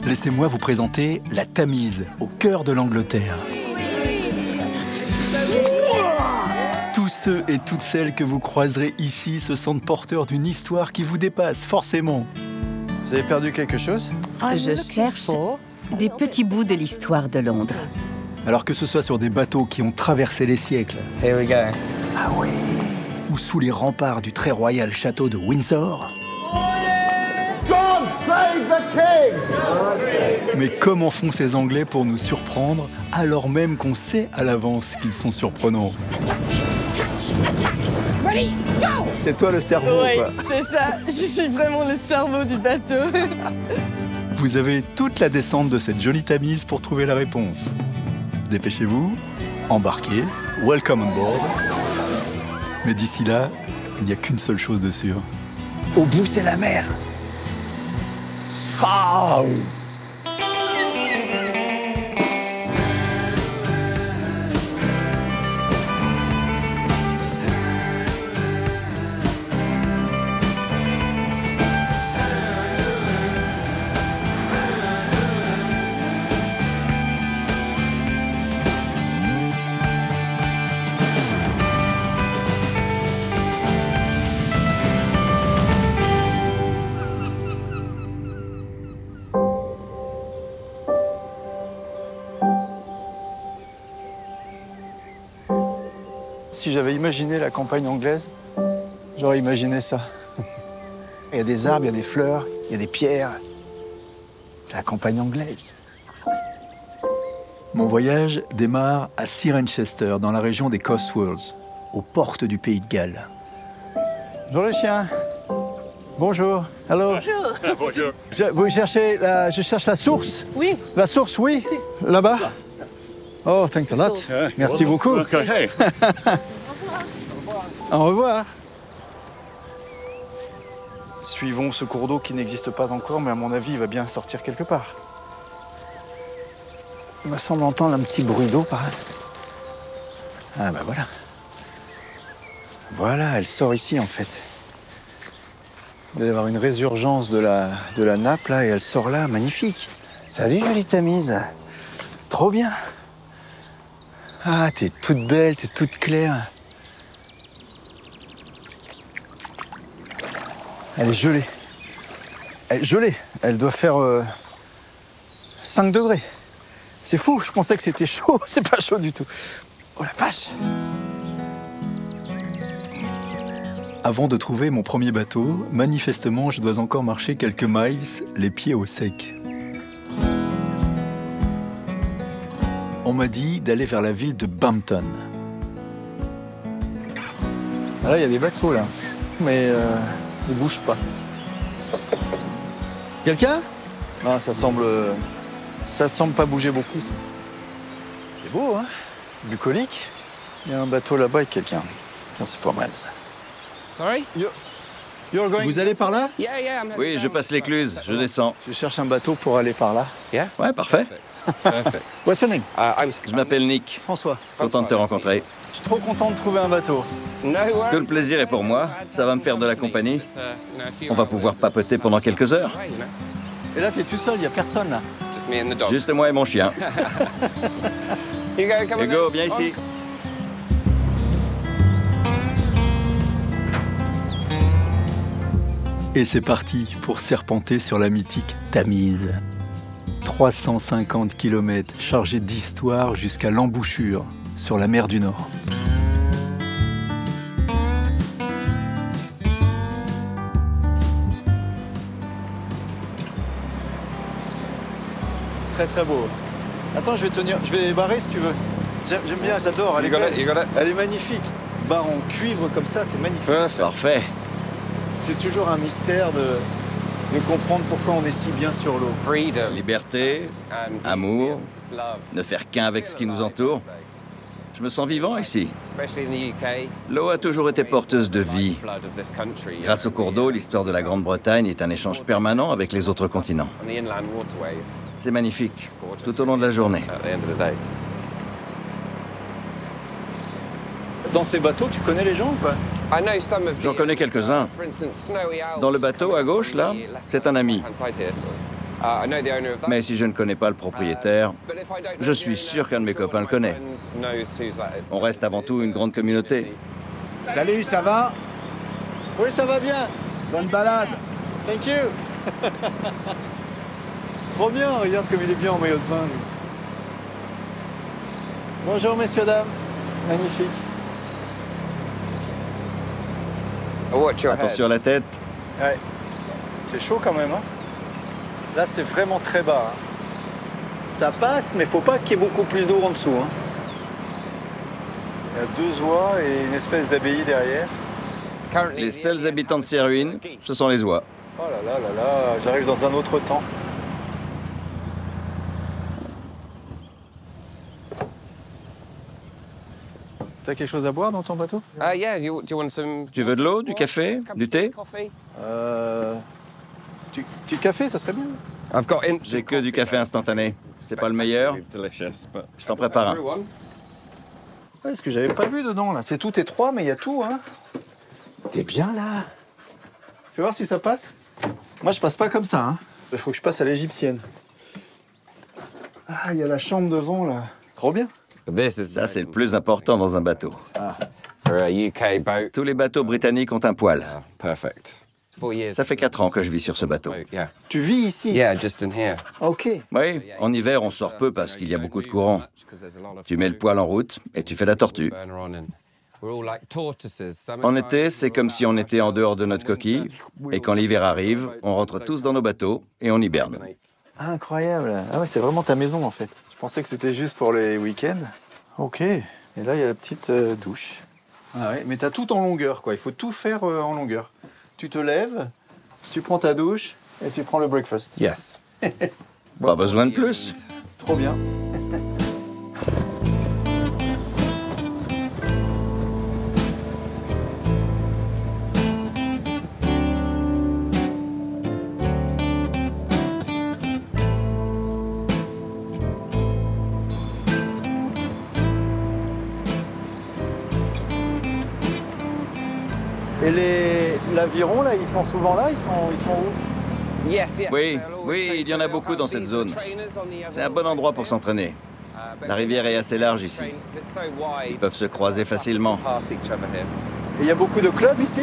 Laissez-moi vous présenter la Tamise, au cœur de l'Angleterre. Tous ceux et toutes celles que vous croiserez ici se sentent porteurs d'une histoire qui vous dépasse, forcément. Vous avez perdu quelque chose? Je cherche des petits bouts de l'histoire de Londres. Alors que ce soit sur des bateaux qui ont traversé les siècles, Here we go. ah oui, ou sous les remparts du très royal château de Windsor. God save the king! Mais comment font ces Anglais pour nous surprendre, alors même qu'on sait à l'avance qu'ils sont surprenants? C'est toi le cerveau, Oui, quoi. c'est ça. Je suis vraiment le cerveau du bateau. Vous avez toute la descente de cette jolie Tamise pour trouver la réponse. Dépêchez-vous, embarquez, welcome on board. Mais d'ici là, il n'y a qu'une seule chose de sûre. Au bout, c'est la mer. Ah! Si j'avais imaginé la campagne anglaise, j'aurais imaginé ça. Il y a des arbres, il y a des fleurs, il y a des pierres. C'est la campagne anglaise. Mon voyage démarre à Cirencester, dans la région des Cotswolds, aux portes du pays de Galles. Bonjour les chiens. Bonjour. Hello. Bonjour. Bonjour. Vous cherchez je cherche la source. Oui. La source, oui. Là-bas. Oh, thanks a lot. Merci beaucoup. Okay, hey. Au revoir. Suivons ce cours d'eau qui n'existe pas encore, mais à mon avis, il va bien sortir quelque part. Il me semble entendre un petit bruit d'eau par là. Ah bah voilà. Voilà, elle sort ici en fait. Il doit y avoir une résurgence de la nappe là, et elle sort là, magnifique. Salut jolie Tamise. Trop bien. Ah, t'es toute belle, t'es toute claire. Elle est gelée. Elle est gelée. Elle doit faire 5 degrés. C'est fou, je pensais que c'était chaud. C'est pas chaud du tout. Oh la vache! Avant de trouver mon premier bateau, manifestement, je dois encore marcher quelques miles, les pieds au sec. On m'a dit d'aller vers la ville de Bampton. Ah là, il y a des bateaux là. Mais ils ne bougent pas. Quelqu'un? Non, ça semble pas bouger beaucoup. Ça. C'est beau, hein? C'est bucolique. Il y a un bateau là-bas avec quelqu'un. Tiens, c'est pas mal ça. Sorry? You're going... Vous allez par là? Oui, je passe l'écluse, je descends. Je cherche un bateau pour aller par là. Ouais, parfait. What's your name? Je m'appelle Nick. François. Content de te rencontrer. Je suis trop content de trouver un bateau. Tout le plaisir est pour moi. Ça va me faire de la compagnie. On va pouvoir papoter pendant quelques heures. Et là, t'es tout seul, il n'y a personne là. Juste moi et mon chien. Hugo, viens ici. Et c'est parti pour serpenter sur la mythique Tamise. 350 km chargés d'histoire jusqu'à l'embouchure, sur la mer du Nord. C'est très très beau. Attends, je vais barrer si tu veux. J'aime bien, j'adore. Elle est belle. Elle est magnifique. Barre en cuivre comme ça, c'est magnifique. Parfait. C'est toujours un mystère de comprendre pourquoi on est si bien sur l'eau. Liberté, amour, ne faire qu'un avec ce qui nous entoure. Je me sens vivant ici. L'eau a toujours été porteuse de vie. Grâce au cours d'eau, l'histoire de la Grande-Bretagne est un échange permanent avec les autres continents. C'est magnifique, tout au long de la journée. Dans ces bateaux, tu connais les gens ou pas? J'en connais quelques-uns. Dans le bateau à gauche, là, c'est un ami. Mais si je ne connais pas le propriétaire, je suis sûr qu'un de mes copains le connaît. On reste avant tout une grande communauté. Salut, ça va? Oui, ça va bien. Bonne balade. Thank you. Trop bien, regarde comme il est bien en maillot de bain. Lui. Bonjour, messieurs, dames. Magnifique. Attention à la tête. Ouais. C'est chaud quand même, hein. Là, c'est vraiment très bas. Hein. Ça passe, mais faut pas qu'il y ait beaucoup plus d'eau en dessous. Hein. Il y a 2 oies et une espèce d'abbaye derrière. Les seuls habitants de ces ruines, ce sont les oies. Oh là là là là, j'arrive dans un autre temps. T'as quelque chose à boire dans ton bateau? Tu veux de l'eau, du café, du thé? Du café, ça serait bien. J'ai que du café instantané. C'est pas le meilleur. Je t'en prépare un. Ouais, ce que j'avais pas vu dedans, là. C'est tout étroit, mais il y a tout, hein. T'es bien, là. Fais voir si ça passe. Moi, je passe pas comme ça, hein. Il faut que je passe à l'égyptienne. Ah, il y a la chambre devant, là. Trop bien. Ça, c'est le plus important dans un bateau. Ah. Tous les bateaux britanniques ont un poêle. Ça fait 4 ans que je vis sur ce bateau. Tu vis ici? Ok. Oui, en hiver, on sort peu parce qu'il y a beaucoup de courant. Tu mets le poêle en route et tu fais la tortue. En été, c'est comme si on était en dehors de notre coquille. Et quand l'hiver arrive, on rentre tous dans nos bateaux et on hiberne. Ah, incroyable. Ah ouais, c'est vraiment ta maison, en fait. Je pensais que c'était juste pour les week-ends. Ok. Et là, il y a la petite douche. Ah ouais, mais t'as tout en longueur, quoi. Il faut tout faire en longueur. Tu te lèves, tu prends ta douche et tu prends le breakfast. Yes. Pas besoin de plus. Trop bien. Et l'aviron, là, ils sont souvent là? Ils sont où? Oui, il y en a beaucoup dans cette zone. C'est un bon endroit pour s'entraîner. La rivière est assez large ici. Ils peuvent se croiser facilement. Et il y a beaucoup de clubs ici?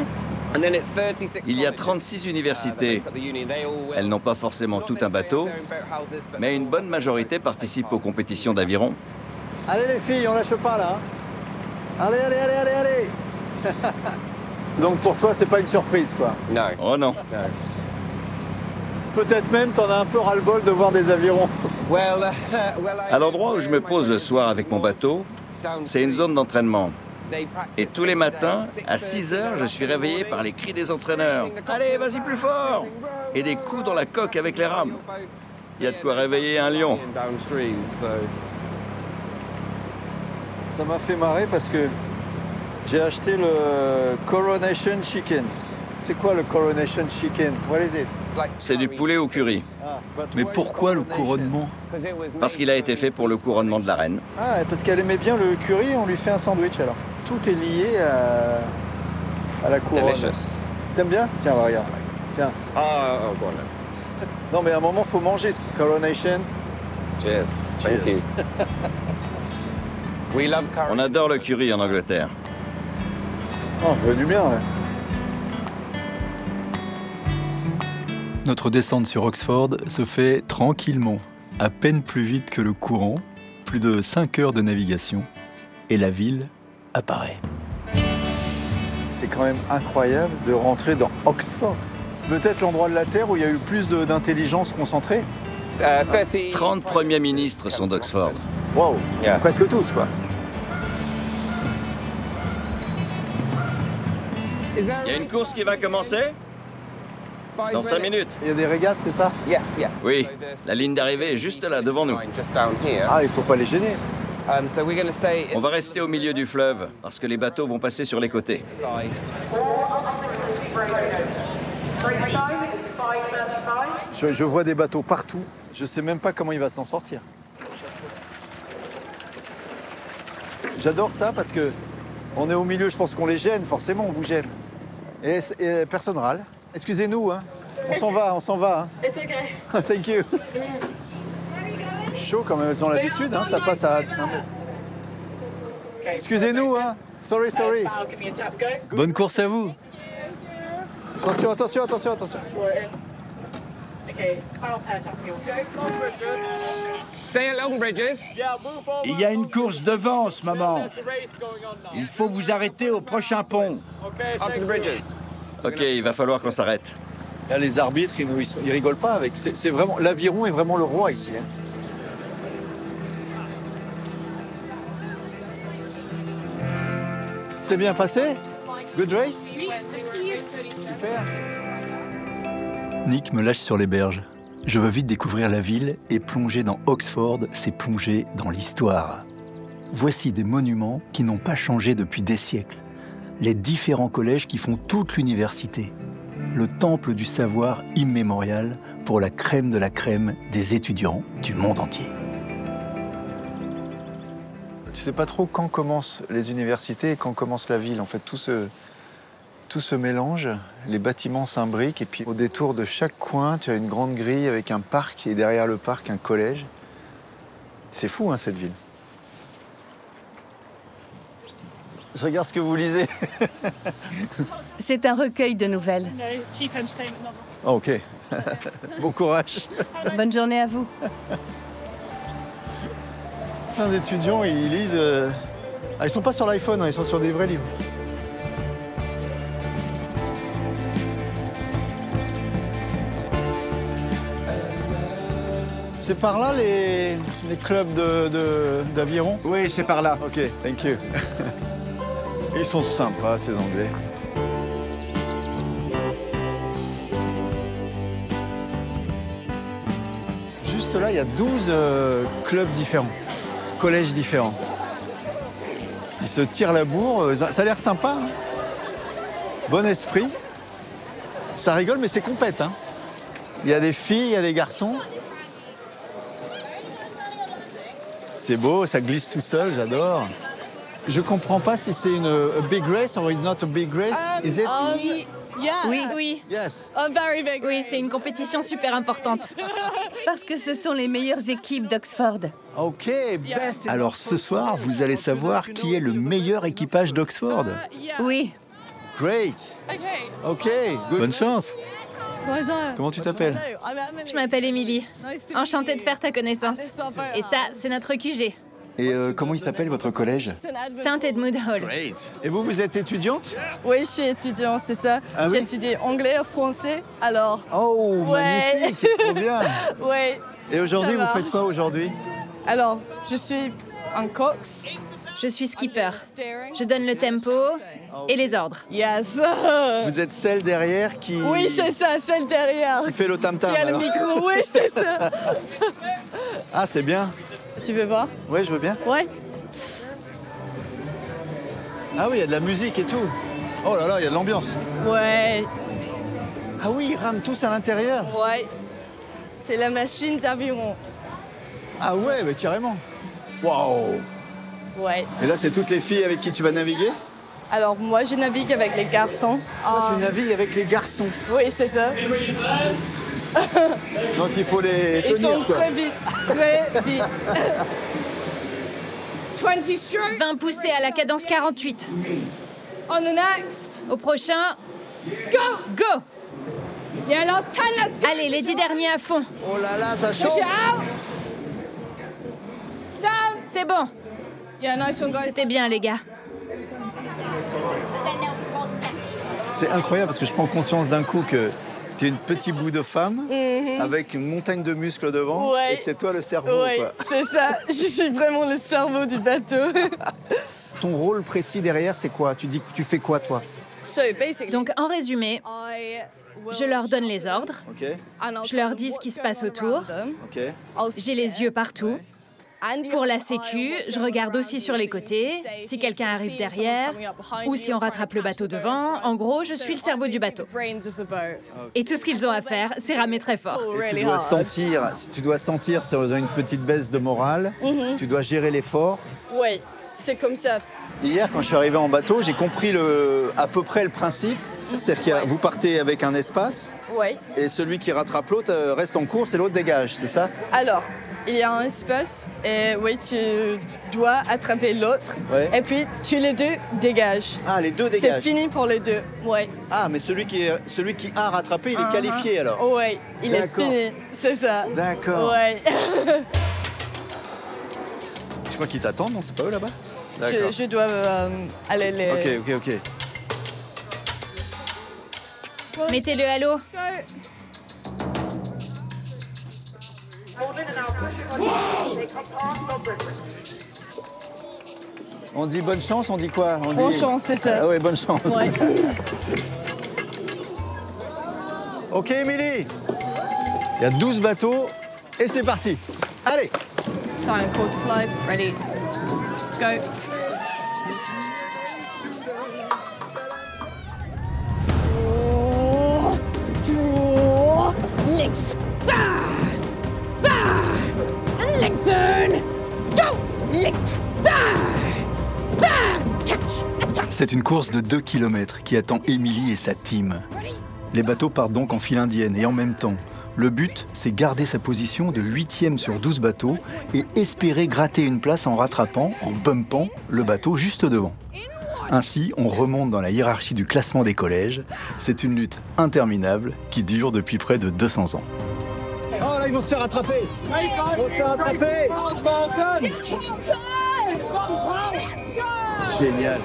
Il y a 36 universités. Elles n'ont pas forcément tout un bateau, mais une bonne majorité participent aux compétitions d'aviron. Allez les filles, on lâche pas là. Allez, allez, allez, allez, allez. Donc pour toi, c'est pas une surprise, quoi. Oh non. Peut-être même t'en as un peu ras-le-bol de voir des avirons. À l'endroit où je me pose le soir avec mon bateau, c'est une zone d'entraînement. Et tous les matins, à 6 heures, je suis réveillé par les cris des entraîneurs. Allez, vas-y plus fort! Et des coups dans la coque avec les rames. Il y a de quoi réveiller un lion. Ça m'a fait marrer parce que j'ai acheté le Coronation Chicken. C'est quoi le Coronation Chicken? What is it? C'est du poulet au curry. Mais pourquoi le couronnement? Parce qu'il a été fait pour le couronnement de la reine. Ah, parce qu'elle aimait bien le curry, on lui fait un sandwich alors. Tout est lié à la couronne. T'aimes bien? Tiens, regarde. Tiens. Non, mais à un moment, faut manger. Coronation. Cheers. Cheers. On adore le curry en Angleterre. Oh, ça fait du bien, ouais. Notre descente sur Oxford se fait tranquillement, à peine plus vite que le courant, plus de 5 heures de navigation, et la ville apparaît. C'est quand même incroyable de rentrer dans Oxford. C'est peut-être l'endroit de la Terre où il y a eu plus d'intelligence concentrée. 30 premiers ministres sont d'Oxford. Wow, presque tous, quoi. Il y a une course qui va commencer dans 5 minutes. Il y a des régates, c'est ça? Oui, la ligne d'arrivée est juste là, devant nous. Ah, il faut pas les gêner. On va rester au milieu du fleuve, parce que les bateaux vont passer sur les côtés. Je vois des bateaux partout. Je sais même pas comment il va s'en sortir. J'adore ça parce que on est au milieu, je pense qu'on les gêne, forcément on vous gêne. Et personne râle. Excusez-nous, hein. On s'en va. Hein. It's okay. Thank you. Chaud quand même, elles ont l'habitude, hein, ça passe à 1 mètre. Excusez-nous, hein. Sorry. Bonne course à vous. Attention. Stay along, Bridges. Il y a une course devant en ce moment. Il faut vous arrêter au prochain pont. After the bridges. Ok, il va falloir qu'on s'arrête. Là, les arbitres, ils rigolent pas avec. C'est vraiment l'aviron est vraiment le roi ici. Hein. C'est bien passé? Good race? Super. Nick me lâche sur les berges. Je veux vite découvrir la ville et plonger dans Oxford, c'est plonger dans l'histoire. Voici des monuments qui n'ont pas changé depuis des siècles. Les différents collèges qui font toute l'université. Le temple du savoir immémorial pour la crème de la crème des étudiants du monde entier. Tu sais pas trop quand commencent les universités et quand commence la ville. En fait, tout se mélange, les bâtiments s'imbriquent et puis au détour de chaque coin, tu as une grande grille avec un parc et derrière le parc, un collège. C'est fou, hein, cette ville. Je regarde ce que vous lisez. C'est un recueil de nouvelles. Oh, ok. Bon courage. Bonne journée à vous. Plein d'étudiants, ils lisent... Ah, ils sont pas sur l'iPhone, hein, ils sont sur des vrais livres. C'est par là les clubs d'aviron? Oui, c'est par là. Ok, thank you. Ils sont sympas, ces Anglais. Juste là, il y a 12 clubs différents, collèges différents. Ils se tirent la bourre, ça a l'air sympa. Hein. Bon esprit. Ça rigole, mais c'est compète. Hein. Il y a des filles, il y a des garçons. C'est beau, ça glisse tout seul, j'adore. Je comprends pas si c'est une big race or not a big race. Is it? Yeah. Oui, Yes. A very big oui, race. c'est une compétition super importante. Parce que ce sont les meilleures équipes d'Oxford. Ok, best. Alors ce soir, vous allez savoir qui est le meilleur équipage d'Oxford. Oui, Great. Ok, good. Bonne chance. Comment tu t'appelles? je m'appelle Émilie. Enchantée de faire ta connaissance. Et ça, c'est notre QG. Et comment il s'appelle votre collège? Saint Edmund Hall. Great. Et vous êtes étudiante? Oui, je suis étudiante, c'est ça. Ah oui? J'ai étudié anglais et français, alors... Oh, Ouais. magnifique, trop bien. Oui. Et aujourd'hui, Ça vous marche. faites quoi aujourd'hui? Alors, je suis un cox. Je suis skipper. Je donne le tempo et les ordres. Yes. Vous êtes celle derrière qui... Oui, c'est ça, celle derrière. Qui fait le tam-tam, Qui a le alors. micro, oui, c'est ça. Ah, c'est bien. Tu veux voir? Ouais, je veux bien. Ouais. Ah oui, il y a de la musique et tout. Oh là là, il y a de l'ambiance. Ouais. Ah oui, ils rament tous à l'intérieur. Ouais. C'est la machine d'aviron. Ah ouais, mais carrément. Waouh. Ouais. Et là, c'est toutes les filles avec qui tu vas naviguer? Alors, moi, je navigue avec les garçons. Toi, tu navigues avec les garçons. Oui, c'est ça. Donc, il faut les Ils sont tenir, quoi. très vite. Très vite. 20 strokes. 20 poussées à la cadence 48. On the next. Au prochain, Go. go! Yeah, last 10, let's go. Allez, les 10 derniers à fond. Oh là là, ça Push chauffe. it out. Down. C'est bon. Yeah, nice one, guys. C'était bien, les gars. C'est incroyable parce que je prends conscience d'un coup que tu es une petite bout de femme avec une montagne de muscles devant Ouais. et c'est toi le cerveau. Oui, Quoi. c'est ça. Je suis vraiment le cerveau du bateau. Ton rôle précis derrière, c'est quoi? Tu dis que tu fais quoi, toi? So, basically, Donc, en résumé, je leur donne les ordres. Ok, Je leur dis ce qui se passe autour. ok. J'ai les yeux partout. Pour la sécu, je regarde aussi sur les côtés, si quelqu'un arrive derrière, ou si on rattrape le bateau devant. En gros, je suis le cerveau du bateau. Et tout ce qu'ils ont à faire, c'est ramer très fort. Et tu dois sentir, ça a une petite baisse de morale. Tu dois gérer l'effort. Oui, c'est comme ça. Hier, quand je suis arrivé en bateau, j'ai compris à peu près le principe. C'est-à-dire que vous partez avec un espace Ouais. et celui qui rattrape l'autre reste en course et l'autre dégage, c'est ça? Alors, il y a un espace et oui, tu dois attraper l'autre. Ouais. Et puis, tu les deux dégages. Ah, les deux C'est dégagent. fini pour les deux. Ouais. Ah, mais celui qui a rattrapé, il est qualifié alors? Ouais, il est D'accord. fini. C'est ça. D'accord. Ouais. Je crois qu'ils t'attendent, non? C'est pas eux là-bas? D'accord. Je dois aller les... Ok. Mettez-le à l'eau. On dit bonne chance, on dit quoi? On Bonne dit... chance, c'est ça. Ah ouais, bonne chance. Ouais. Ok, Émilie. Il y a 12 bateaux et c'est parti. Allez. Starting chord slide. Ready. Let's go. Draw. Links. And lengthen. Go. Links. Catch. Attack. C'est une course de 2 km qui attend Émilie et sa team. Les bateaux partent donc en file indienne et en même temps. Le but, c'est garder sa position de 8e sur 12 bateaux et espérer gratter une place en rattrapant, en bumpant, le bateau juste devant. Ainsi, on remonte dans la hiérarchie du classement des collèges. C'est une lutte interminable qui dure depuis près de 200 ans. Oh là, ils vont se faire attraper. Ils vont se faire attraper. Génial.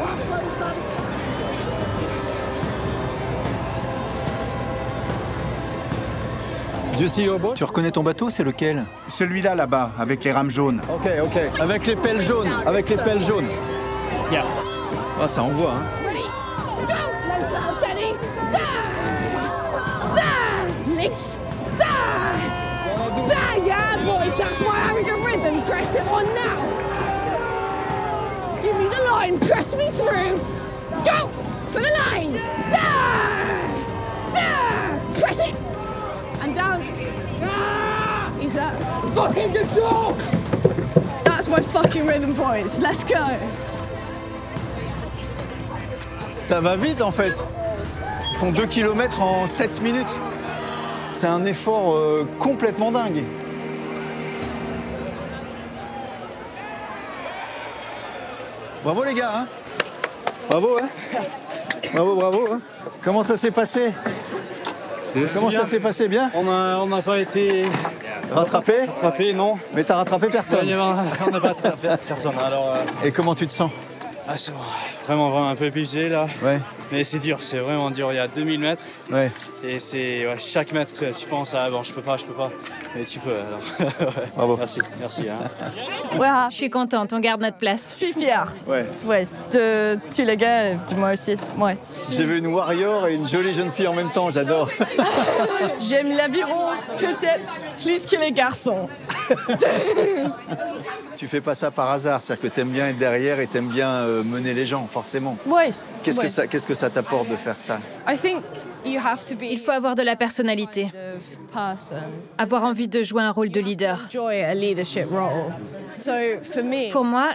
Tu reconnais ton bateau, c'est lequel? Celui-là là-bas, avec les rames jaunes. Ok. Avec les pelles jaunes. Yeah. Ah, ça envoie, hein. Ready. Go. Legs out, Teddy. There. Links. There, yeah, boys. That's my anger rhythm. Press it on now. Give me the line. Press me through. Go for the line. There. Press it. And down. Is that fucking control? That's my fucking rhythm, boys. Let's go. Ça va vite en fait. Ils font 2 km en 7 minutes. C'est un effort complètement dingue. Bravo les gars, hein. Bravo, hein. Bravo, hein. Comment ça s'est passé? Comment ça s'est passé, bien? On n'a pas été Rattrapé? rattrapé, non. Mais t'as rattrapé personne. On n'a pas attrapé personne. Alors, Et comment tu te sens? c'est vraiment un peu épuisé là. Ouais, Mais c'est dur, c'est vraiment dur. Il y a 2000 mètres ouais. et c'est chaque mètre, tu penses bon, je peux pas. Mais tu peux alors. Bravo. Merci. Hein. Ouais, Je suis contente, on garde notre place. je suis fière. Ouais. Ouais, de tous les gars, de moi aussi. Ouais. J'ai vu une warrior et une jolie jeune fille en même temps, j'adore. J'aime l'aviron peut-être plus que les garçons. Tu fais pas ça par hasard, c'est-à-dire que t'aimes bien être derrière et t'aimes bien mener les gens, forcément. Ouais. Qu'est-ce que ça t'apporte de faire ça? Il faut avoir de la personnalité, avoir envie de jouer un rôle de leader. Pour moi,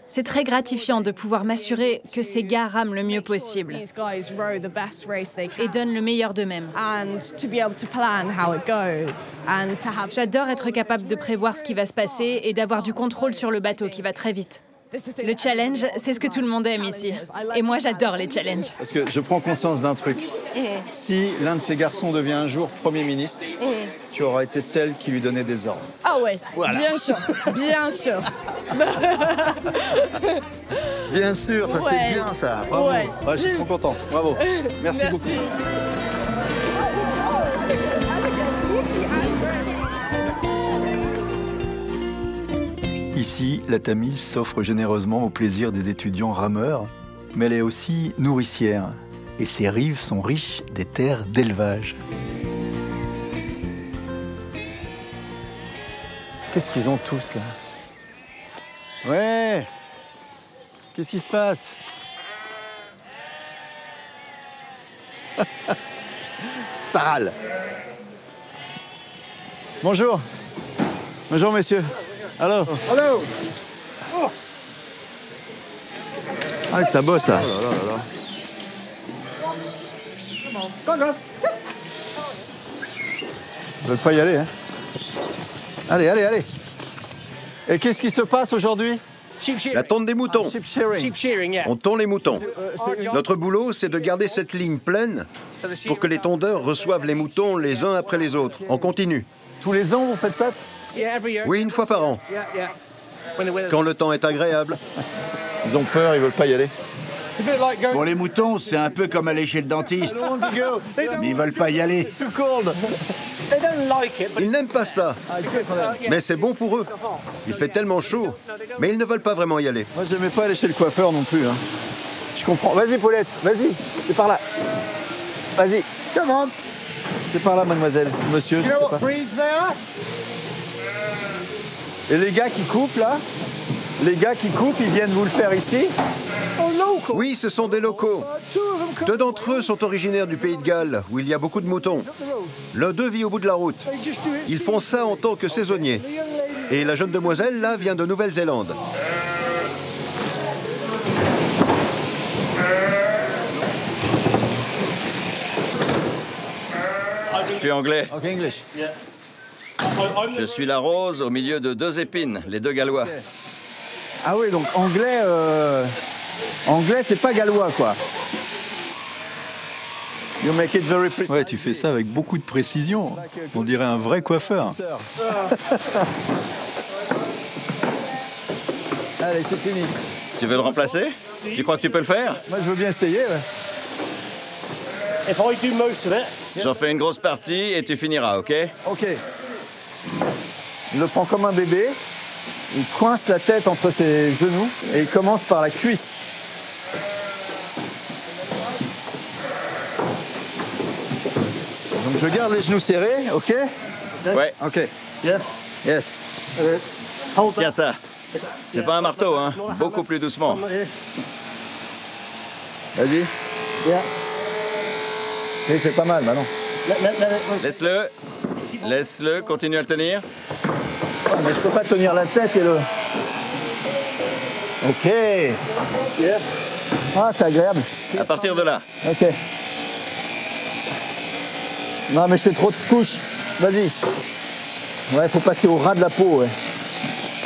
c'est très gratifiant de pouvoir m'assurer que ces gars rament le mieux possible et donnent le meilleur d'eux-mêmes. J'adore être capable de prévoir ce qui va se passer et d'avoir du contrôle sur le bateau qui va très vite. Le challenge, c'est ce que tout le monde aime ici. Et moi, j'adore les challenges. Parce que je prends conscience d'un truc. Si l'un de ces garçons devient un jour Premier ministre, tu auras été celle qui lui donnait des ordres. Ah ouais, Voilà. bien sûr. Bien sûr, ça Ouais. c'est bien ça. Bravo. Ouais. Ouais, je suis trop content. Bravo. Merci beaucoup. Ici, la Tamise s'offre généreusement au plaisir des étudiants rameurs, mais elle est aussi nourricière. Et ses rives sont riches des terres d'élevage. Qu'est-ce qu'ils ont tous là? Ouais. Qu'est-ce qui se passe? Ça râle. Bonjour. Bonjour messieurs. Allô. Allô. Ah, que ça bosse là. Ils veulent pas y aller, hein. Allez, allez, allez. Et qu'est-ce qui se passe aujourd'hui? La tonte des moutons. Sheep shearing. On tond les moutons. Notre boulot, c'est de garder cette ligne pleine pour que les tondeurs reçoivent les moutons les uns après les autres, en continu. Tous les ans, vous faites ça? Oui, une fois par an, quand le temps est agréable. Ils ont peur, ils veulent pas y aller. Pour les moutons, c'est un peu comme aller chez le dentiste. Mais ils veulent pas y aller. Ils n'aiment pas ça, mais c'est bon pour eux. Il fait tellement chaud, mais ils ne veulent pas vraiment y aller. Moi, j'aimais pas aller chez le coiffeur non plus, hein. Je comprends. Vas-y, Paulette, vas-y. C'est par là. Vas-y. Come on. C'est par là, mademoiselle. Monsieur, je sais pas. Et les gars qui coupent, là, les gars qui coupent, ils viennent vous le faire ici? Oui, ce sont des locaux. 2 d'entre eux sont originaires du Pays de Galles, où il y a beaucoup de moutons. L'un d'eux vit au bout de la route. Ils font ça en tant que saisonniers. Et la jeune demoiselle, là, vient de Nouvelle-Zélande. Je suis anglais. Ok, English. Je suis la rose au milieu de 2 épines, les 2 gallois. Ah oui, donc anglais, anglais, c'est pas gallois, quoi. You make it very precise. Ouais, tu fais ça avec beaucoup de précision. On dirait un vrai coiffeur. Allez, c'est fini. Tu veux le remplacer? Tu crois que tu peux le faire? Moi, je veux bien essayer, ouais. J'en fais une grosse partie et tu finiras, ok? Ok. Il le prend comme un bébé. Il coince la tête entre ses genoux et il commence par la cuisse. Donc je garde les genoux serrés, ok? Ouais. Ok. Yes. Tiens ça. C'est pas un marteau, hein? Beaucoup plus doucement. Vas-y. Oui, c'est pas mal, bah non. Laisse-le. Laisse-le, continue à le tenir. Ah, mais je peux pas tenir la tête et le... Ok. Ah, c'est agréable. À partir de là. Ok. Non, mais je fais trop de couches. Vas-y. Ouais, faut passer au ras de la peau, ouais.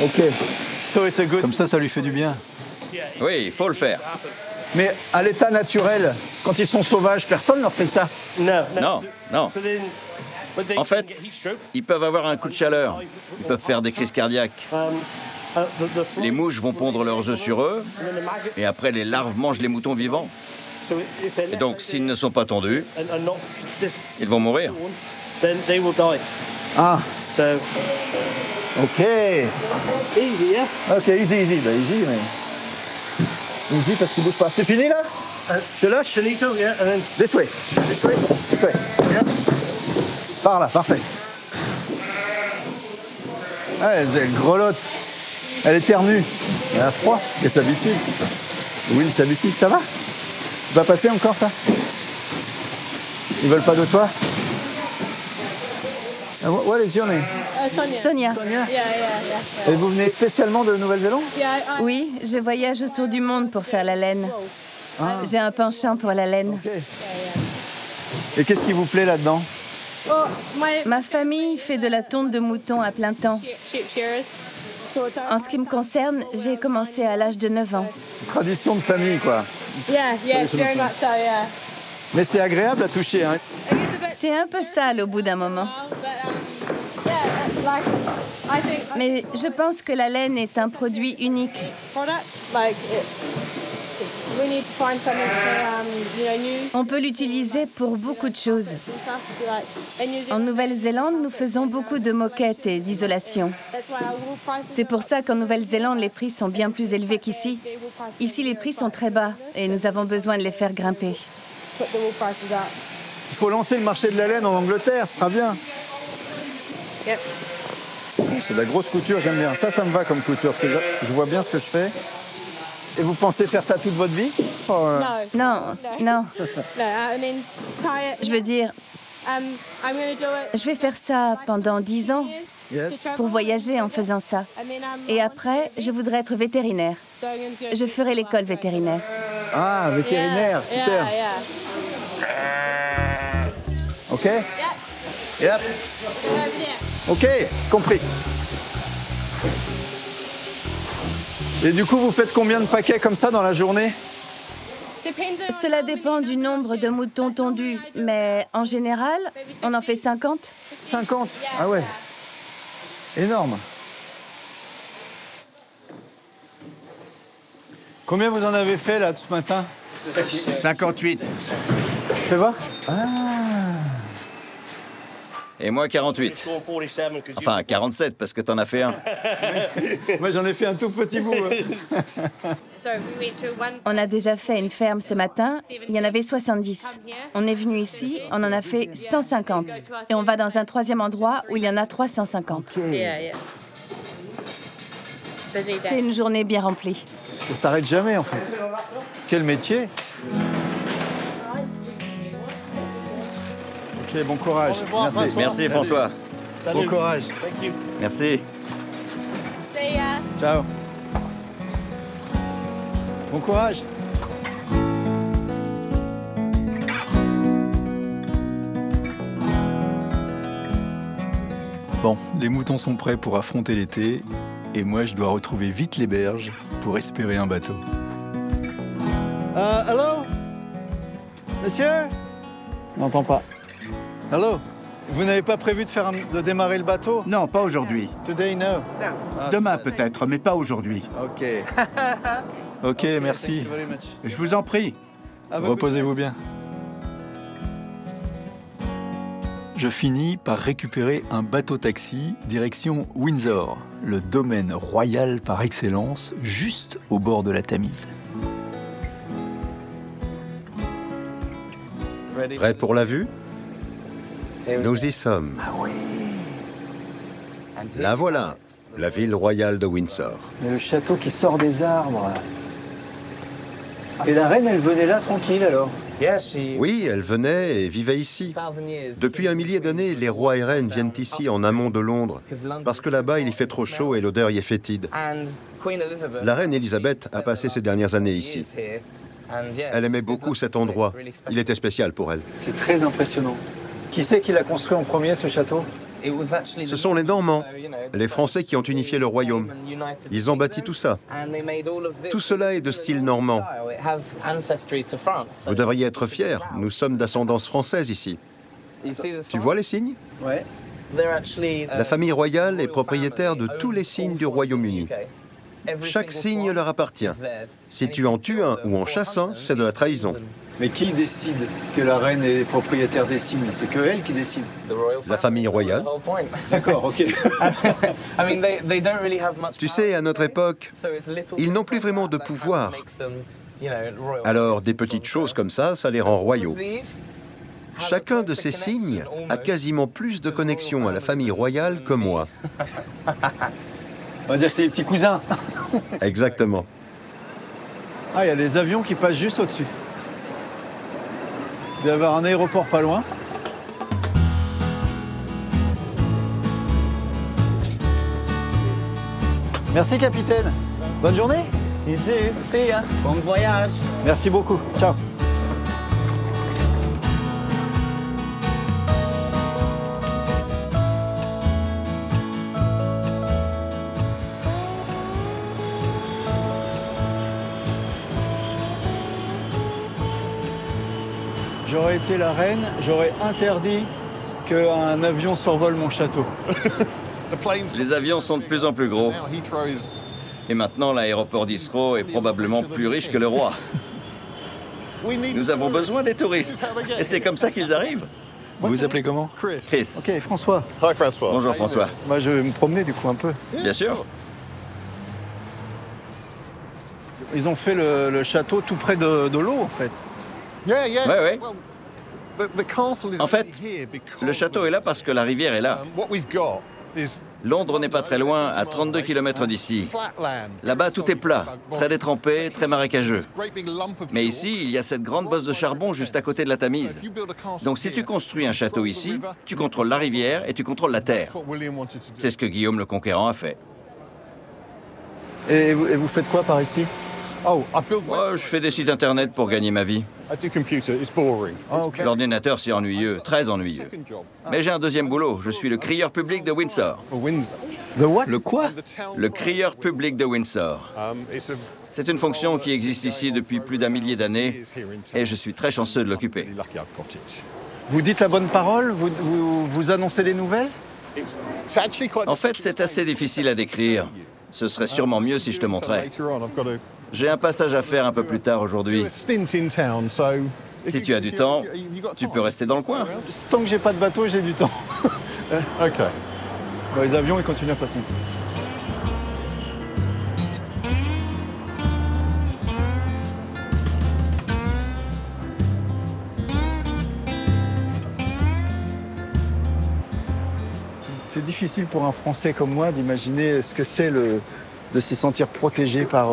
Ok. Comme ça lui fait du bien. Oui, il faut le faire. Mais à l'état naturel, quand ils sont sauvages, personne leur fait ça. Non, non. En fait, ils peuvent avoir un coup de chaleur. Ils peuvent faire des crises cardiaques. Les mouches vont pondre leurs œufs sur eux, et après les larves mangent les moutons vivants. Et donc, s'ils ne sont pas tondus, ils vont mourir. Ah. Ok. Ok, easy. Bah, easy, mais... Easy parce qu'il bouge pas. C'est fini, là? Je lâche? This way. Par là, parfait. Ah, elle grelotte. Elle éternue. Elle a froid. Elle s'habitue. Will s'habitue. Ça va? Tu vas passer encore, ça? Ils veulent pas de toi? What is your name? Sonia. Et vous venez spécialement de Nouvelle-Zélande? Oui, je voyage autour du monde pour faire la laine. J'ai un penchant pour la laine. Okay. Et qu'est-ce qui vous plaît là-dedans? Ma famille fait de la tonte de moutons à plein temps. En ce qui me concerne, j'ai commencé à l'âge de 9 ans. Tradition de famille, quoi. Mais c'est agréable à toucher, hein. C'est un peu sale au bout d'un moment. Mais je pense que la laine est un produit unique. On peut l'utiliser pour beaucoup de choses. En Nouvelle-Zélande, nous faisons beaucoup de moquettes et d'isolation. C'est pour ça qu'en Nouvelle-Zélande, les prix sont bien plus élevés qu'ici. Ici, les prix sont très bas et nous avons besoin de les faire grimper. Il faut lancer le marché de la laine en Angleterre, ce sera bien. C'est de la grosse couture, j'aime bien. Ça me va comme couture, parce que je vois bien ce que je fais. Et vous pensez faire ça toute votre vie? Non. Je veux dire, je vais faire ça pendant 10 ans pour voyager en faisant ça. Et après, je voudrais être vétérinaire. Je ferai l'école vétérinaire. Ah, vétérinaire, super. Ok? Yep. Ok, compris. Et du coup, vous faites combien de paquets comme ça dans la journée? Cela dépend du nombre de moutons tondus, mais en général, on en fait 50. 50? Ah ouais. Énorme. Combien vous en avez fait là ce matin? 58. Fais voir. Ah. Et moi, 48. Enfin, 47, parce que t'en as fait un. Moi, j'en ai fait un tout petit bout. On a déjà fait une ferme ce matin, il y en avait 70. On est venu ici, on en a fait 150. Et on va dans un troisième endroit où il y en a 350. Okay. C'est une journée bien remplie. Ça s'arrête jamais, en fait. Quel métier. Ok, bon courage. Merci. Merci, François. Bon courage. Merci. Ciao. Bon courage. Bon, les moutons sont prêts pour affronter l'été. Et moi, je dois retrouver vite les berges pour espérer un bateau. Hello? Monsieur? Je n'entends pas. Hello? Vous n'avez pas prévu de démarrer le bateau? Non, pas aujourd'hui. Today, no. Demain peut-être, mais pas aujourd'hui. Ok. Ok, merci. Je vous en prie. Reposez-vous bien. Je finis par récupérer un bateau-taxi direction Windsor, le domaine royal par excellence, juste au bord de la Tamise. Prêt pour la vue? Nous y sommes. Ah oui. La voilà, la ville royale de Windsor. Mais le château qui sort des arbres. Et la reine, elle venait là tranquille alors? Oui, elle venait et vivait ici. Depuis un millier d'années, les rois et reines viennent ici en amont de Londres, parce que là-bas, il y fait trop chaud et l'odeur y est fétide. La reine Elisabeth a passé ses dernières années ici. Elle aimait beaucoup cet endroit. Il était spécial pour elle. C'est très impressionnant. Qui c'est qui l'a construit en premier, ce château? Ce sont les Normands, les Français qui ont unifié le royaume. Ils ont bâti tout ça. Tout cela est de style normand. Vous devriez être fiers, nous sommes d'ascendance française ici. Tu vois les signes? Ouais. La famille royale est propriétaire de tous les signes du Royaume-Uni. Chaque signe leur appartient. Si tu en tues un ou en chasses un, c'est de la trahison. Mais qui décide que la reine est propriétaire des signes? C'est que elle qui décide. La famille royale. D'accord, ok. Tu sais, à notre époque, ils n'ont plus vraiment de pouvoir. Alors, des petites choses comme ça les rend royaux. Chacun de ces signes a quasiment plus de connexion à la famille royale que moi. On va dire que c'est les petits cousins. Exactement. Ah, il y a des avions qui passent juste au-dessus. Il doit y avoir un aéroport pas loin. Merci, capitaine. Bonne journée. Bon voyage. Merci beaucoup. Ciao. J'aurais été la reine, j'aurais interdit qu'un avion survole mon château. Les avions sont de plus en plus gros. Et maintenant, l'aéroport d'Heathrow est probablement plus riche que le roi. Nous avons besoin des touristes. Et c'est comme ça qu'ils arrivent. Vous vous appelez comment? Chris. Ok, François. Bonjour, François. Moi, je vais me promener du coup un peu. Bien sûr. Ils ont fait le château tout près de l'eau, en fait. Ouais. En fait, le château est là parce que la rivière est là. Londres n'est pas très loin, à 32 km d'ici. Là-bas, tout est plat, très détrempé, très marécageux. Mais ici, il y a cette grande bosse de charbon juste à côté de la Tamise. Donc si tu construis un château ici, tu contrôles la rivière et tu contrôles la terre. C'est ce que Guillaume le Conquérant a fait. Et vous faites quoi par ici? Moi, je fais des sites internet pour gagner ma vie. L'ordinateur, c'est ennuyeux, très ennuyeux. Mais j'ai un deuxième boulot. Je suis le crieur public de Windsor. Le quoi? Le crieur public de Windsor. C'est une fonction qui existe ici depuis plus d'1 millier d'années et je suis très chanceux de l'occuper. Vous dites la bonne parole? Vous annoncez les nouvelles? En fait, c'est assez difficile à décrire. Ce serait sûrement mieux si je te montrais. J'ai un passage à faire un peu plus tard aujourd'hui. Si tu as du temps, tu peux rester dans le coin. Tant que j'ai pas de bateau, j'ai du temps. OK. Bon, les avions, ils continuent à passer. C'est difficile pour un Français comme moi d'imaginer ce que c'est de se sentir protégé par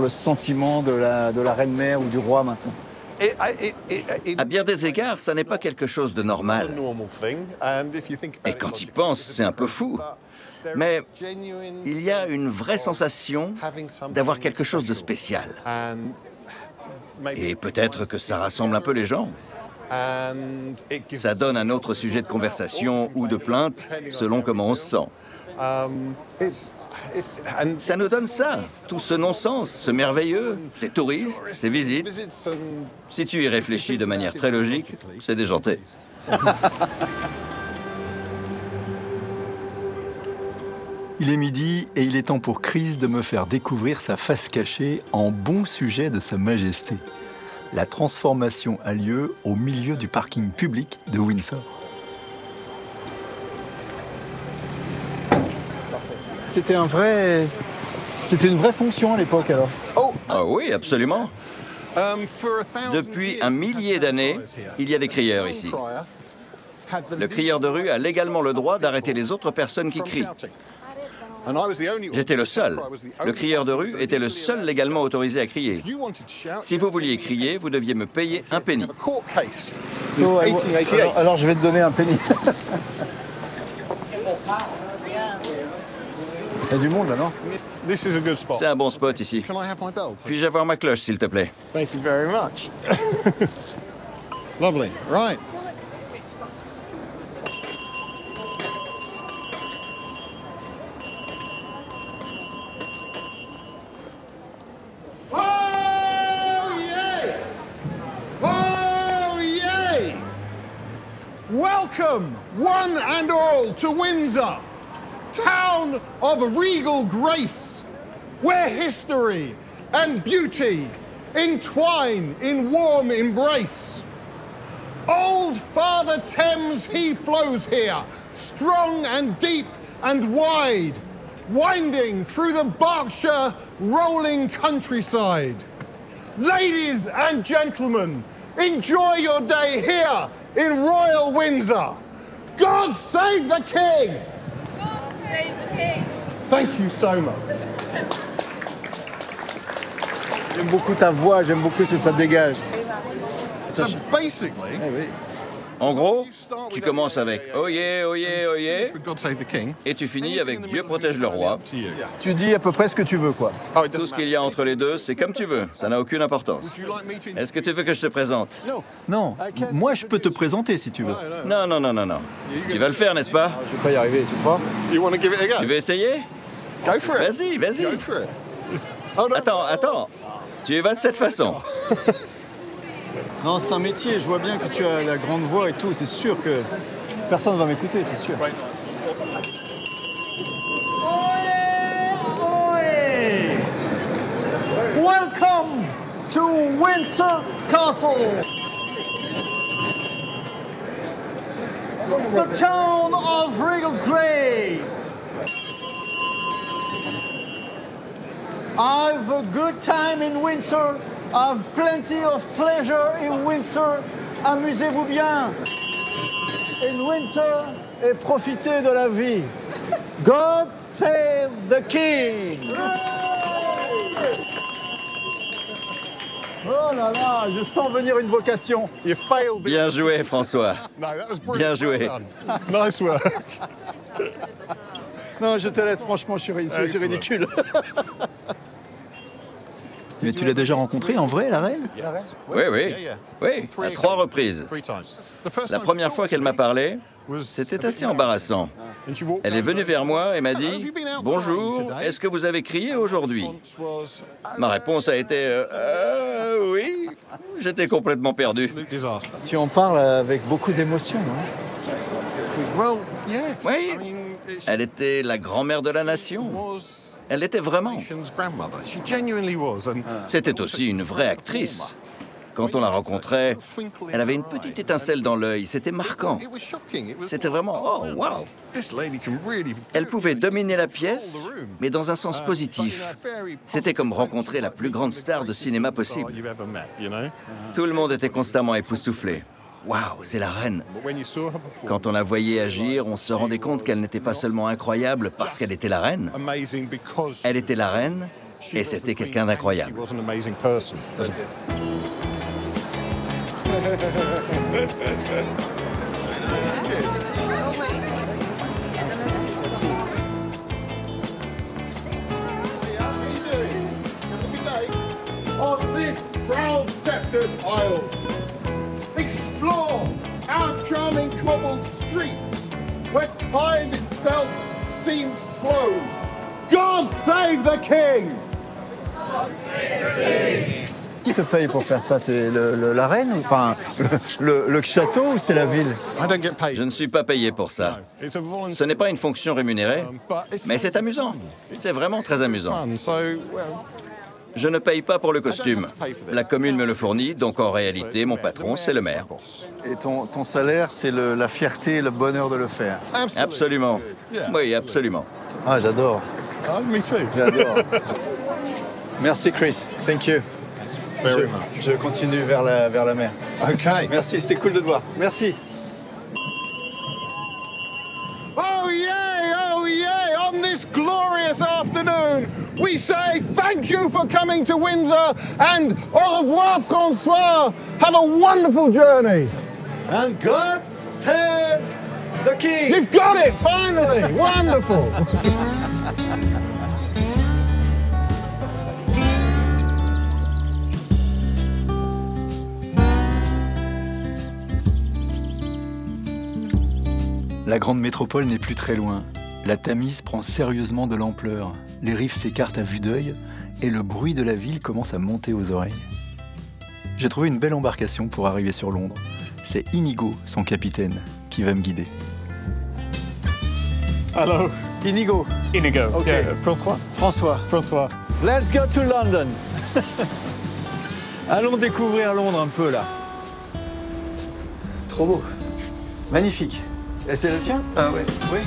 le sentiment de la reine-mère ou du roi maintenant. À bien des égards, ça n'est pas quelque chose de normal. Et quand il pense, c'est un peu fou. Mais il y a une vraie sensation d'avoir quelque chose de spécial. Et peut-être que ça rassemble un peu les gens. Ça donne un autre sujet de conversation ou de plainte, selon comment on se sent. Ça nous donne ça, tout ce non-sens, ce merveilleux, ces touristes, ces visites. Si tu y réfléchis de manière très logique, c'est déjanté. Il est midi et il est temps pour Chris de me faire découvrir sa face cachée en bon sujet de Sa Majesté. La transformation a lieu au milieu du parking public de Windsor. C'était une vraie fonction à l'époque alors. Ah oui, absolument. Depuis 1 millier d'années, il y a des crieurs ici. Le crieur de rue a légalement le droit d'arrêter les autres personnes qui crient. J'étais le seul. Le crieur de rue était le seul légalement autorisé à crier. Si vous vouliez crier, vous deviez me payer un penny. Alors je vais te donner un penny. Il y a du monde là, non? C'est un bon spot ici. Puis-je avoir ma cloche, s'il te plaît? Thank you very much. Lovely. Right. Welcome, one and all, to Windsor, town of regal grace, where history and beauty entwine in warm embrace. Old Father Thames, he flows here, strong and deep and wide, winding through the Berkshire rolling countryside. Ladies and gentlemen, enjoy your day here in Royal Windsor. God save the King! God save the King! Thank you so much. J'aime beaucoup ta voix, j'aime beaucoup ce que ça dégage. So basically, En gros, tu commences avec « Oyez, oyez, oyez for God save the King », et tu finis avec « Dieu protège le roi ». Tu dis à peu près ce que tu veux, quoi. Tout ce qu'il y a entre les deux, c'est comme tu veux. Ça n'a aucune importance. Est-ce que tu veux que je te présente? Non, moi je peux te présenter si tu veux. Non, non, non, non, non. Tu vas le faire, n'est-ce pas? Je vais pas y arriver, tu crois? You want to give it a go? Tu veux essayer? Go for it. Vas-y, vas-y. Go for it. Oh, no. Attends, attends. Tu y vas de cette façon. Non, c'est un métier, je vois bien que tu as la grande voix et tout, c'est sûr que personne ne va m'écouter, c'est sûr. Welcome to Windsor Castle, the town of regal grace. I've a good time in Windsor. I've plenty of pleasure in Windsor. Amusez-vous bien in Windsor et profitez de la vie. God save the King. Oh là là, je sens venir une vocation. You failed. Bien joué, François. No, that was brilliant. Bien joué. Well done. Nice work. Non, je te laisse, franchement, c'est ridicule. Mais tu l'as déjà rencontrée en vrai, la reine? Oui, oui. Oui, à 3 reprises. La première fois qu'elle m'a parlé, c'était assez embarrassant. Elle est venue vers moi et m'a dit « Bonjour, est-ce que vous avez crié aujourd'hui ?» Ma réponse a été « Oui ». J'étais complètement perdu. Tu en parles avec beaucoup d'émotion, non? Oui, elle était la grand-mère de la nation. Elle l'était vraiment. C'était aussi une vraie actrice. Quand on la rencontrait, elle avait une petite étincelle dans l'œil. C'était marquant. C'était vraiment « Oh, wow !» Elle pouvait dominer la pièce, mais dans un sens positif. C'était comme rencontrer la plus grande star de cinéma possible. Tout le monde était constamment époustouflé. Waouh, c'est la reine. Quand on la voyait agir, on se rendait compte qu'elle n'était pas seulement incroyable parce qu'elle était la reine. Elle était la reine et c'était quelqu'un d'incroyable. On this brown-sceptered isle, explore our charming cobbled streets, where time itself seems slow. God save the king! Qui te paye pour faire ça? C'est la reine? Enfin, le château ou c'est la ville? Je ne suis pas payé pour ça. Ce n'est pas une fonction rémunérée, mais c'est amusant. C'est vraiment très amusant. Je ne paye pas pour le costume. La commune me le fournit, donc en réalité, mon patron, c'est le maire. Et ton salaire, c'est la fierté et le bonheur de le faire? Absolument. Oui, absolument. Ah, j'adore. Me too. J'adore. Merci, Chris. Thank you. Je continue vers la mer. OK. Merci, c'était cool de te voir. Merci. Oh yeah, on this glorious afternoon, we say thank you for coming to Windsor and au revoir, François. Have a wonderful journey. And God save the king. You've got it, finally. Wonderful. La grande métropole n'est plus très loin. La Tamise prend sérieusement de l'ampleur. Les rives s'écartent à vue d'œil et le bruit de la ville commence à monter aux oreilles. J'ai trouvé une belle embarcation pour arriver sur Londres. C'est Inigo, son capitaine, qui va me guider. Hello. Inigo. Inigo. Ok. Yeah. François. François. Let's go to London. Allons découvrir Londres un peu là. Trop beau. Magnifique. Et c'est le tien? Ah ouais. Oui.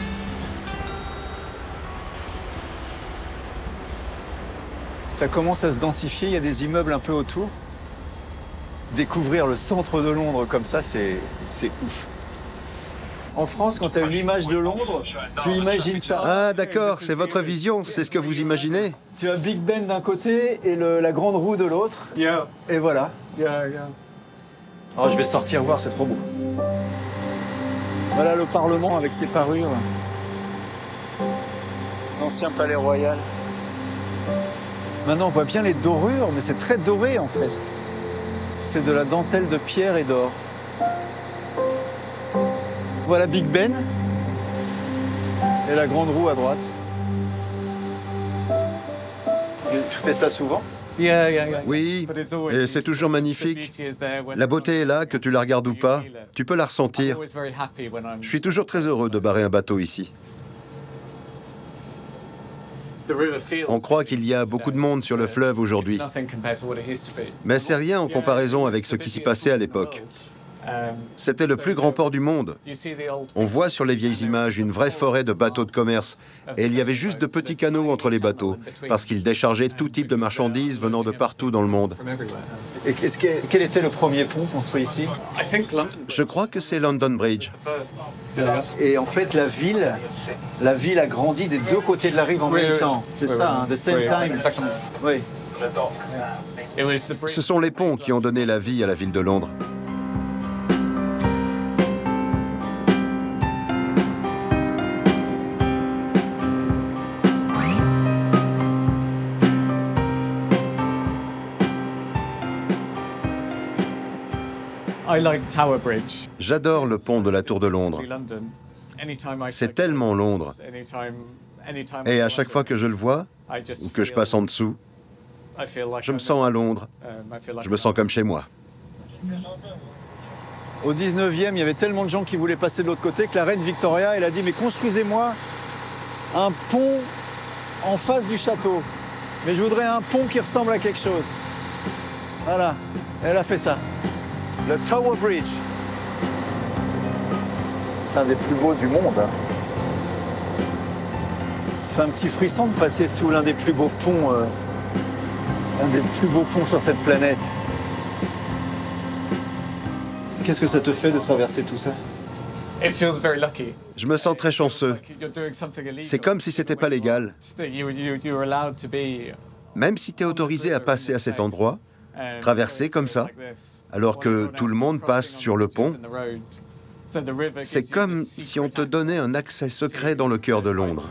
Ça commence à se densifier, il y a des immeubles un peu autour. Découvrir le centre de Londres comme ça, c'est ouf. En France, quand tu as une image de Londres, tu imagines ça. Ah d'accord, c'est votre vision, c'est ce que vous imaginez? Tu as Big Ben d'un côté et la grande roue de l'autre. Yeah. Et voilà. Yeah. Alors je vais sortir voir, c'est trop beau. Voilà le Parlement avec ses parures. L'ancien palais royal. Maintenant on voit bien les dorures, mais c'est très doré en fait. C'est de la dentelle de pierre et d'or. Voilà Big Ben. Et la grande roue à droite. Tu fais ça souvent? Oui, et c'est toujours magnifique. La beauté est là, que tu la regardes ou pas, tu peux la ressentir. Je suis toujours très heureux de barrer un bateau ici. On croit qu'il y a beaucoup de monde sur le fleuve aujourd'hui, mais c'est rien en comparaison avec ce qui s'y passait à l'époque. C'était le plus grand port du monde. On voit sur les vieilles images une vraie forêt de bateaux de commerce. Et il y avait juste de petits canaux entre les bateaux, parce qu'ils déchargeaient tout type de marchandises venant de partout dans le monde. Et quel était le premier pont construit ici? Je crois que c'est London Bridge. Et en fait, la ville a grandi des deux côtés de la rive en même temps. C'est ça, hein, the same time. Exactement. Oui. Ce sont les ponts qui ont donné la vie à la ville de Londres. J'adore le pont de la Tour de Londres. C'est tellement Londres. Et à chaque fois que je le vois, ou que je passe en dessous, je me sens à Londres. Je me sens comme chez moi. Au 19e, il y avait tellement de gens qui voulaient passer de l'autre côté que la reine Victoria, elle a dit « Mais construisez-moi un pont en face du château. Mais je voudrais un pont qui ressemble à quelque chose. » Voilà, elle a fait ça. Le Tower Bridge. C'est un des plus beaux du monde. Hein. Ça fait un petit frisson de passer sous l'un des plus beaux ponts, un des plus beaux ponts sur cette planète. Qu'est-ce que ça te fait de traverser tout ça? Je me sens très chanceux. C'est comme si c'était pas légal. Même si tu es autorisé à passer à cet endroit, traverser comme ça, alors que tout le monde passe sur le pont, c'est comme si on te donnait un accès secret dans le cœur de Londres.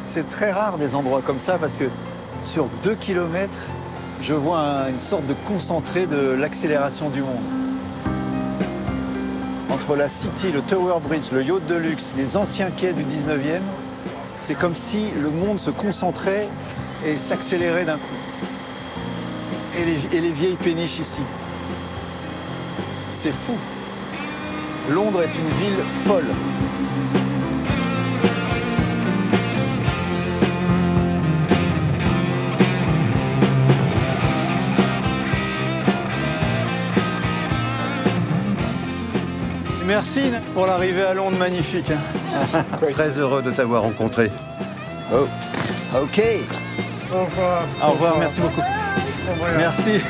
C'est très rare des endroits comme ça parce que sur 2 km, je vois une sorte de concentré de l'accélération du monde. Entre la City, le Tower Bridge, le Yacht de luxe, les anciens quais du 19e, c'est comme si le monde se concentrait et s'accélérait d'un coup. Et les vieilles péniches ici. C'est fou. Londres est une ville folle. Merci pour l'arrivée à Londres magnifique. Très heureux de t'avoir rencontré. Oh, ok. Au revoir. Au revoir, merci beaucoup. Merci.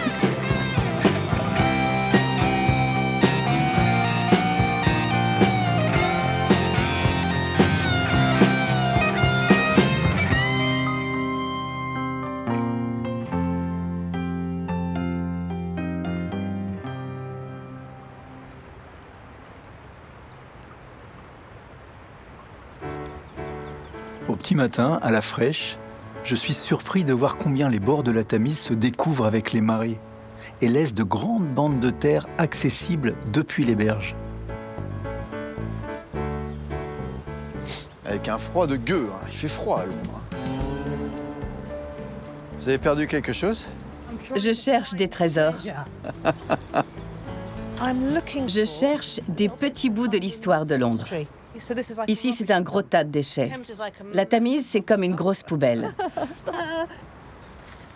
Au petit matin, à la fraîche, je suis surpris de voir combien les bords de la Tamise se découvrent avec les marées et laissent de grandes bandes de terre accessibles depuis les berges. Avec un froid de gueux, hein. Il fait froid à Londres. Vous avez perdu quelque chose? Je cherche des trésors. Je cherche des petits bouts de l'histoire de Londres. Ici, c'est un gros tas de déchets. La Tamise, c'est comme une grosse poubelle.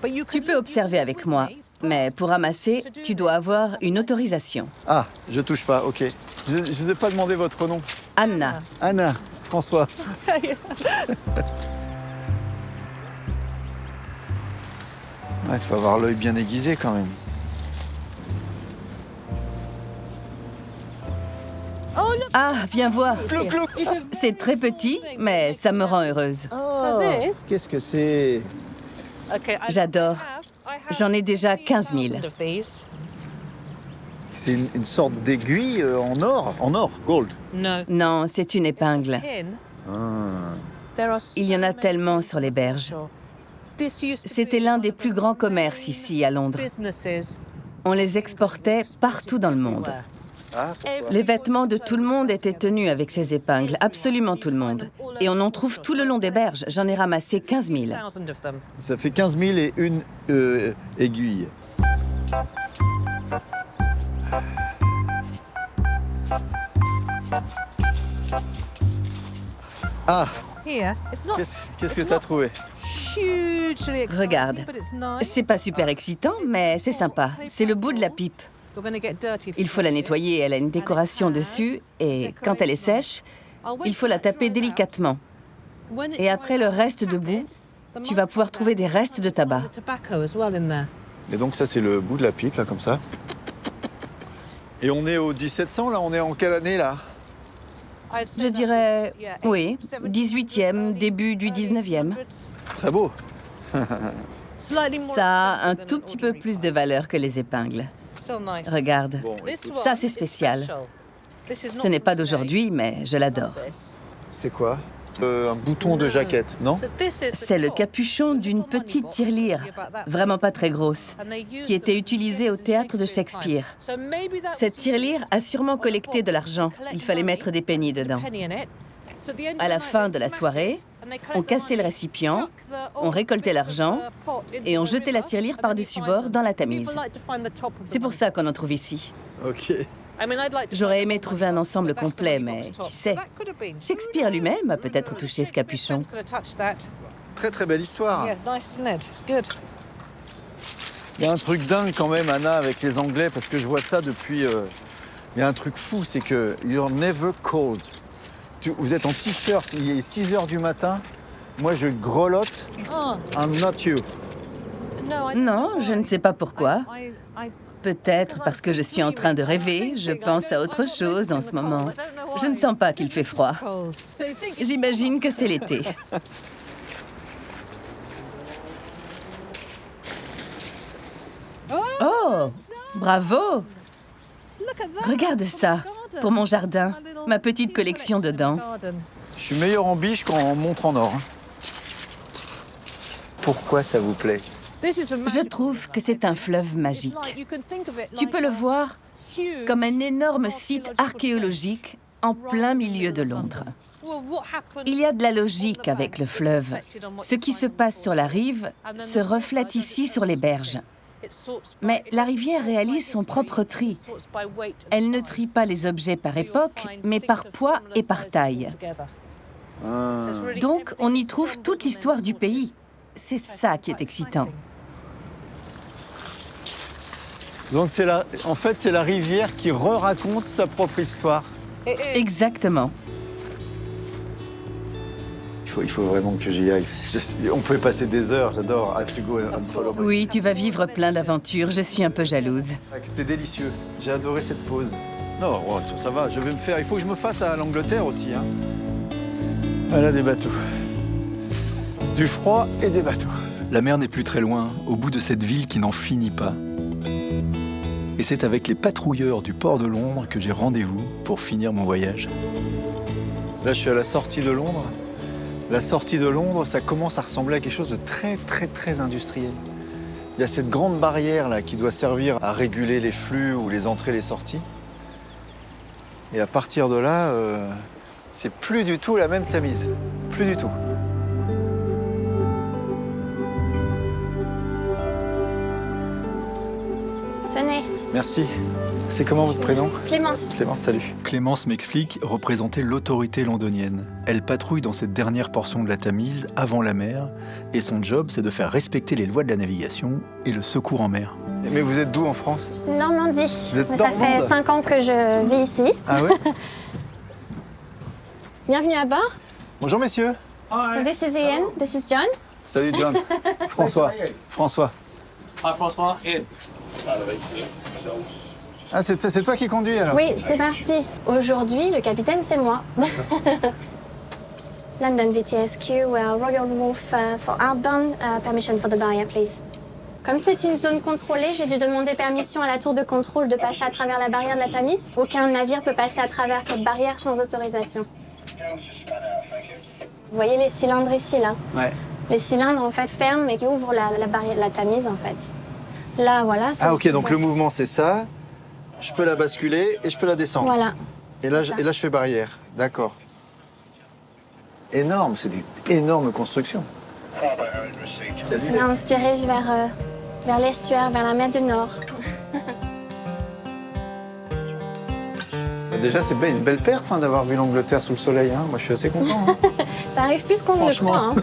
Tu peux observer avec moi, mais pour ramasser, tu dois avoir une autorisation. Ah, je touche pas, ok. Je ne vous ai pas demandé votre nom. Anna. Anna, François. Il faut avoir l'œil bien aiguisé quand même. Ah, viens voir. C'est très petit, mais ça me rend heureuse. Oh, qu'est-ce que c'est? J'adore. J'en ai déjà 15 000. C'est une sorte d'aiguille en or, gold. Non, c'est une épingle. Ah. Il y en a tellement sur les berges. C'était l'un des plus grands commerces ici à Londres. On les exportait partout dans le monde. Ah, les vêtements de tout le monde étaient tenus avec ces épingles, absolument tout le monde. Et on en trouve tout le long des berges. J'en ai ramassé 15 000. Ça fait 15 000 et une aiguille. Ah, qu'est-ce que tu as trouvé? Regarde, c'est pas super excitant, mais c'est sympa. C'est le bout de la pipe. Il faut la nettoyer, elle a une décoration dessus, et quand elle est sèche, il faut la taper délicatement. Et après le reste de bout, tu vas pouvoir trouver des restes de tabac. Et donc ça, c'est le bout de la pipe, là, comme ça. Et on est au 1700, là? On est en quelle année, là? Je dirais, oui, 18e, début du 19e. Très beau. Ça a un tout petit peu plus de valeur que les épingles. Regarde, ça c'est spécial. Ce n'est pas d'aujourd'hui, mais je l'adore. C'est quoi? Un bouton de jaquette, non? C'est le capuchon d'une petite tirelire, vraiment pas très grosse, qui était utilisée au théâtre de Shakespeare. Cette tirelire a sûrement collecté de l'argent. Il fallait mettre des pennies dedans. À la fin de la soirée, on cassait le récipient, on récoltait l'argent et on jetait la tirelire par-dessus bord dans la Tamise. C'est pour ça qu'on en trouve ici. Ok. J'aurais aimé trouver un ensemble complet, mais qui sait? Shakespeare lui-même a peut-être touché ce capuchon. Très très belle histoire. Il y a un truc dingue quand même, Anna, avec les Anglais, parce que je vois ça depuis... Il y a un truc fou, c'est que you're never cold. Vous êtes en t-shirt, il est 6 h du matin, moi je grelotte, I'm not you. Non, je ne sais pas pourquoi. Peut-être parce que je suis en train de rêver, je pense à autre chose en ce moment. Je ne sens pas qu'il fait froid. J'imagine que c'est l'été. Oh, bravo! Regarde ça, pour mon jardin, ma petite collection de dents. Je suis meilleur en biche qu'en montre en or. Pourquoi ça vous plaît? Je trouve que c'est un fleuve magique. Tu peux le voir comme un énorme site archéologique en plein milieu de Londres. Il y a de la logique avec le fleuve. Ce qui se passe sur la rive se reflète ici sur les berges. Mais la rivière réalise son propre tri. Elle ne trie pas les objets par époque, mais par poids et par taille. Donc, on y trouve toute l'histoire du pays. C'est ça qui est excitant. Donc en fait, c'est la rivière qui raconte sa propre histoire. Exactement. Il faut vraiment que j'y aille. On peut passer des heures, j'adore. Oui, tu vas vivre plein d'aventures. Je suis un peu jalouse. C'était délicieux. J'ai adoré cette pause. Non, oh, ça va, je vais me faire. Il faut que je me fasse à l'Angleterre aussi. Hein. Voilà des bateaux. Du froid et des bateaux. La mer n'est plus très loin, au bout de cette ville qui n'en finit pas. Et c'est avec les patrouilleurs du port de Londres que j'ai rendez-vous pour finir mon voyage. Là, je suis à la sortie de Londres. La sortie de Londres, ça commence à ressembler à quelque chose de très industriel. Il y a cette grande barrière là qui doit servir à réguler les flux ou les entrées et les sorties. Et à partir de là, c'est plus du tout la même Tamise. Plus du tout. Tenez. Merci. C'est comment votre prénom? Clémence. Clémence, salut. Clémence m'explique représenter l'autorité londonienne. Elle patrouille dans cette dernière portion de la Tamise, avant la mer, et son job, c'est de faire respecter les lois de la navigation et le secours en mer. Mais vous êtes d'où en France? Je suis de Normandie. Vous êtes Mais ça normande? fait 5 ans que je vis ici. Ah ouais? Bienvenue à bord. Bonjour messieurs. So this is Ian, this is John. Salut John. François. François. Hi François, Ian. Ah, c'est toi qui conduis alors? Oui, c'est parti. Aujourd'hui, le capitaine, c'est moi. London VTSQ, Royal Wharf for outbound, permission for the barrier, please. Comme c'est une zone contrôlée, j'ai dû demander permission à la tour de contrôle de passer à travers la barrière de la Tamise. Aucun navire peut passer à travers cette barrière sans autorisation. Vous voyez les cylindres ici, là? Ouais. Les cylindres, en fait, ferment et qui ouvrent la barrière de la Tamise, en fait. Là, voilà. Ah, ok, donc le mouvement, c'est ça. Je peux la basculer et je peux la descendre. Voilà. Et là, je fais barrière. D'accord. Énorme, c'est des énormes constructions. Là, on se dirige vers l'estuaire, vers la mer du Nord. Déjà, c'est une belle perf d'avoir vu l'Angleterre sous le soleil. Hein. Moi, je suis assez content. Hein. Ça arrive plus qu'on ne le croit. Hein.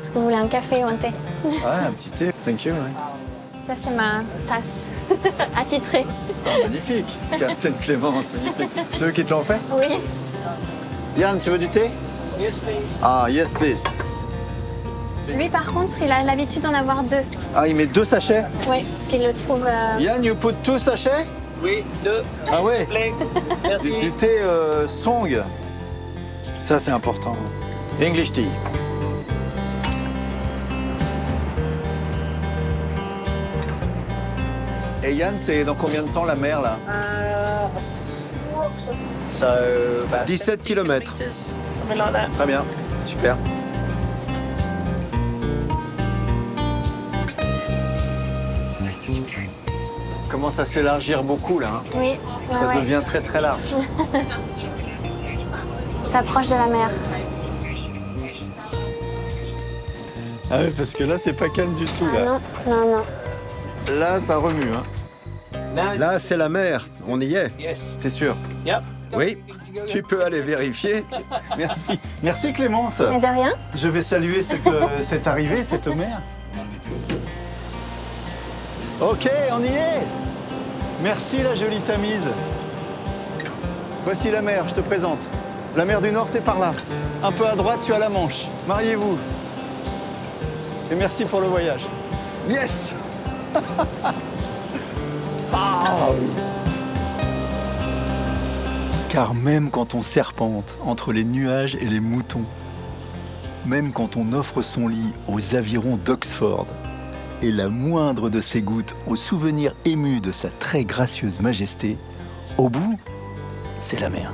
Est-ce que vous voulez un café ou un thé? Ouais, un petit thé. Thank you. Ouais. Ça, c'est ma tasse attitrée. Ah, magnifique. Captain Clémence, magnifique. C'est eux qui te l'ont fait? Oui. Yann, tu veux du thé? Yes, please. Ah, yes, please. Lui, par contre, il a l'habitude d'en avoir 2. Ah, il met 2 sachets? Oui, parce qu'il le trouve... Yann, you put 2 sachets? Oui, 2. Ah ouais? Merci. Du thé strong. Ça, c'est important. English tea. Et Yann, c'est dans combien de temps la mer, là? 17 km. Très bien, super. Commence à s'élargir beaucoup, là. Hein. Oui. Ça devient très très large. Ça approche de la mer. Ah oui, parce que là, c'est pas calme du tout, là. Non, non, non. Là, ça remue, hein. Là, c'est la mer. On y est. T'es sûr? Oui. Tu peux aller vérifier. Merci. Merci, Clémence. Mais de rien. Je vais saluer cette arrivée, cette mer. Ok, on y est. Merci, la jolie Tamise. Voici la mer, je te présente. La mer du Nord, c'est par là. Un peu à droite, tu as la Manche. Mariez-vous. Et merci pour le voyage. Yes. Car même quand on serpente entre les nuages et les moutons, même quand on offre son lit aux avirons d'Oxford, et la moindre de ses gouttes au souvenir ému de sa très gracieuse majesté, au bout, c'est la mer.